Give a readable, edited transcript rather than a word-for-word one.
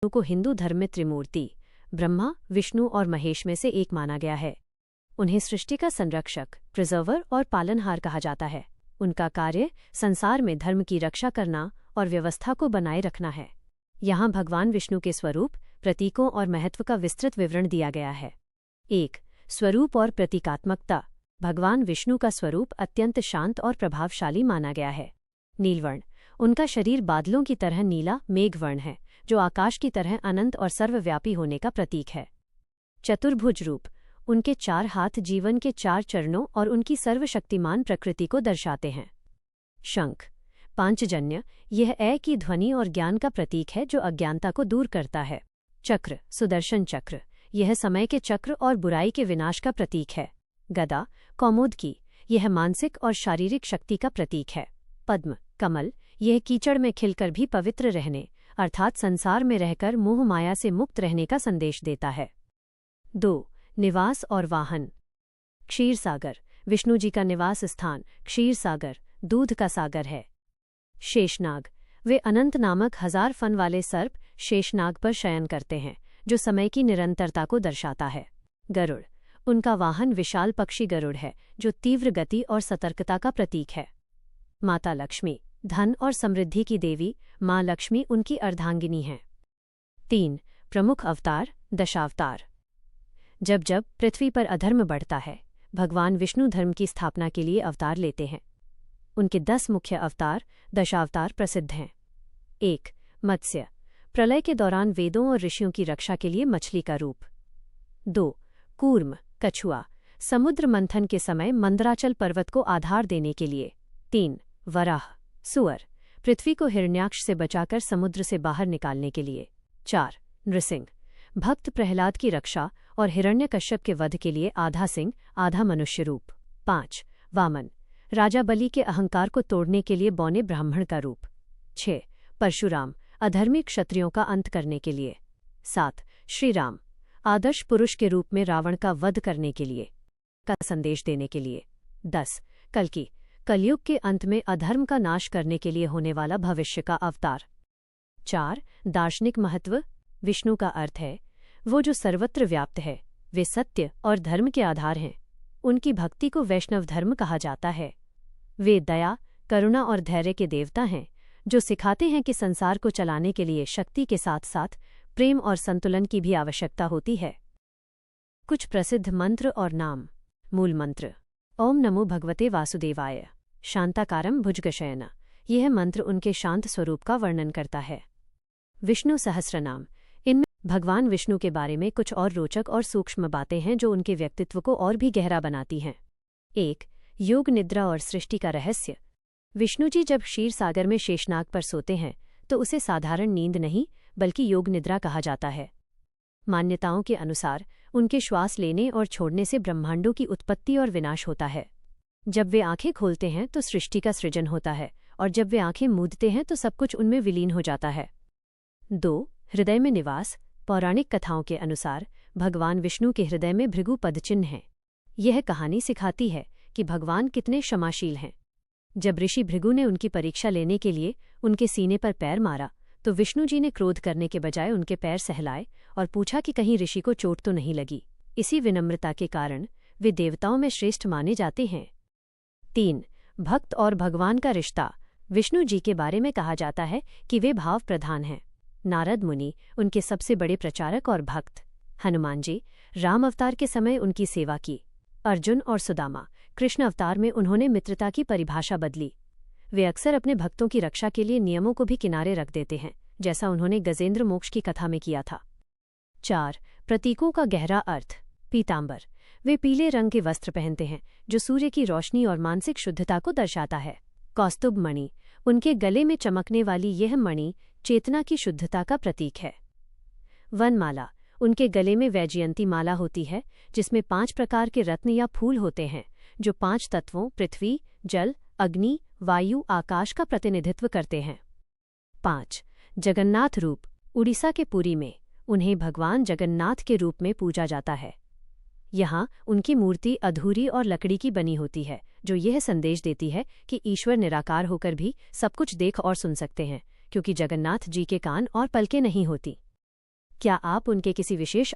को हिंदू धर्म में त्रिमूर्ति ब्रह्मा, विष्णु और महेश में से एक माना गया है। उन्हें सृष्टि का संरक्षक, प्रिजर्वर और पालनहार कहा जाता है। उनका कार्य संसार में धर्म की रक्षा करना और व्यवस्था को बनाए रखना है। यहाँ भगवान विष्णु के स्वरूप, प्रतीकों और महत्व का विस्तृत विवरण दिया गया है। 1. स्वरूप और प्रतीकात्मकता। भगवान विष्णु का स्वरूप अत्यंत शांत और प्रभावशाली माना गया है। नीलवर्ण। उनका शरीर बादलों की तरह नीला मेघवर्ण है, जो आकाश की तरह अनंत और सर्वव्यापी होने का प्रतीक है। चतुर्भुज रूप। उनके 4 हाथ जीवन के 4 चरणों और उनकी सर्वशक्तिमान प्रकृति को दर्शाते हैं। शंख। पांचजन्य। यह ए की ध्वनि और ज्ञान का प्रतीक है, जो अज्ञानता को दूर करता है। चक्र। सुदर्शन चक्र। यह समय के चक्र और बुराई के विनाश का प्रतीक है। गदा। कौमुद की। यह मानसिक और शारीरिक शक्ति का प्रतीक है। पद्म। कमल। यह कीचड़ में खिलकर भी पवित्र रहने, अर्थात संसार में रहकर मोह माया से मुक्त रहने का संदेश देता है। 2. निवास और वाहन। क्षीर सागर। विष्णु जी का निवास स्थान क्षीर सागर, दूध का सागर है। शेषनाग। वे अनंत नामक 1000 फन वाले सर्प शेषनाग पर शयन करते हैं, जो समय की निरंतरता को दर्शाता है। गरुड़। उनका वाहन विशाल पक्षी गरुड़ है, जो तीव्र गति और सतर्कता का प्रतीक है। माता लक्ष्मी। धन और समृद्धि की देवी माँ लक्ष्मी उनकी अर्धांगिनी हैं। 3. प्रमुख अवतार दशावतार। जब जब पृथ्वी पर अधर्म बढ़ता है, भगवान विष्णु धर्म की स्थापना के लिए अवतार लेते हैं। उनके 10 मुख्य अवतार दशावतार प्रसिद्ध हैं। 1. मत्स्य। प्रलय के दौरान वेदों और ऋषियों की रक्षा के लिए मछली का रूप। 2. कूर्म कछुआ। समुद्र मंथन के समय मंदराचल पर्वत को आधार देने के लिए। 3. वराह सुअर। पृथ्वी को हिरण्याक्ष से बचाकर समुद्र से बाहर निकालने के लिए। 4. नृसिंह। भक्त प्रहलाद की रक्षा और हिरण्यकश्यप के वध के लिए आधा सिंह आधा मनुष्य रूप। 5. वामन। राजा बलि के अहंकार को तोड़ने के लिए बौने ब्राह्मण का रूप। 6. परशुराम। अधर्मी क्षत्रियों का अंत करने के लिए। 7. श्रीराम। आदर्श पुरुष के रूप में रावण का वध करने के लिए का संदेश देने के लिए। 10. कल्कि। कलयुग के अंत में अधर्म का नाश करने के लिए होने वाला भविष्य का अवतार। 4. दार्शनिक महत्व। विष्णु का अर्थ है वो जो सर्वत्र व्याप्त है। वे सत्य और धर्म के आधार हैं। उनकी भक्ति को वैष्णव धर्म कहा जाता है। वे दया, करुणा और धैर्य के देवता हैं, जो सिखाते हैं कि संसार को चलाने के लिए शक्ति के साथ साथ प्रेम और संतुलन की भी आवश्यकता होती है। कुछ प्रसिद्ध मंत्र और नाम। मूल मंत्र। ओम नमो भगवते वासुदेवाय। शांताकारं भुजगशयन। यह मंत्र उनके शांत स्वरूप का वर्णन करता है। विष्णु सहस्रनाम। इनमें भगवान विष्णु के बारे में कुछ और रोचक और सूक्ष्म बातें हैं, जो उनके व्यक्तित्व को और भी गहरा बनाती हैं। 1. योग निद्रा और सृष्टि का रहस्य। विष्णु जी जब क्षीर सागर में शेषनाग पर सोते हैं, तो उसे साधारण नींद नहीं बल्कि योग निद्रा कहा जाता है। मान्यताओं के अनुसार उनके श्वास लेने और छोड़ने से ब्रह्मांडों की उत्पत्ति और विनाश होता है। जब वे आंखें खोलते हैं तो सृष्टि का सृजन होता है, और जब वे आंखें मूंदते हैं तो सब कुछ उनमें विलीन हो जाता है। 2. हृदय में निवास। पौराणिक कथाओं के अनुसार भगवान विष्णु के हृदय में भृगु पदचिन्ह है। यह कहानी सिखाती है कि भगवान कितने क्षमाशील हैं। जब ऋषि भृगु ने उनकी परीक्षा लेने के लिए उनके सीने पर पैर मारा, तो विष्णु जी ने क्रोध करने के बजाय उनके पैर सहलाए और पूछा कि कहीं ऋषि को चोट तो नहीं लगी। इसी विनम्रता के कारण वे देवताओं में श्रेष्ठ माने जाते हैं। 3. भक्त और भगवान का रिश्ता। विष्णु जी के बारे में कहा जाता है कि वे भाव प्रधान हैं। नारद मुनि उनके सबसे बड़े प्रचारक और भक्त। हनुमान जी राम अवतार के समय उनकी सेवा की। अर्जुन और सुदामा कृष्ण अवतार में उन्होंने मित्रता की परिभाषा बदली। वे अक्सर अपने भक्तों की रक्षा के लिए नियमों को भी किनारे रख देते हैं, जैसा उन्होंने गजेंद्र मोक्ष की कथा में किया था। 4. प्रतीकों का गहरा अर्थ। पीतांबर। वे पीले रंग के वस्त्र पहनते हैं, जो सूर्य की रोशनी और मानसिक शुद्धता को दर्शाता है। कौस्तुभ मणि। उनके गले में चमकने वाली यह मणि चेतना की शुद्धता का प्रतीक है। वनमाला। उनके गले में वैजयंती माला होती है, जिसमें 5 प्रकार के रत्न या फूल होते हैं, जो 5 तत्वों पृथ्वी, जल, अग्नि, वायु, आकाश का प्रतिनिधित्व करते हैं। 5. जगन्नाथ रूप। उड़ीसा के पुरी में उन्हें भगवान जगन्नाथ के रूप में पूजा जाता है। यहाँ उनकी मूर्ति अधूरी और लकड़ी की बनी होती है, जो यह संदेश देती है कि ईश्वर निराकार होकर भी सब कुछ देख और सुन सकते हैं, क्योंकि जगन्नाथ जी के कान और पलकें नहीं होती। क्या आप उनके किसी विशेष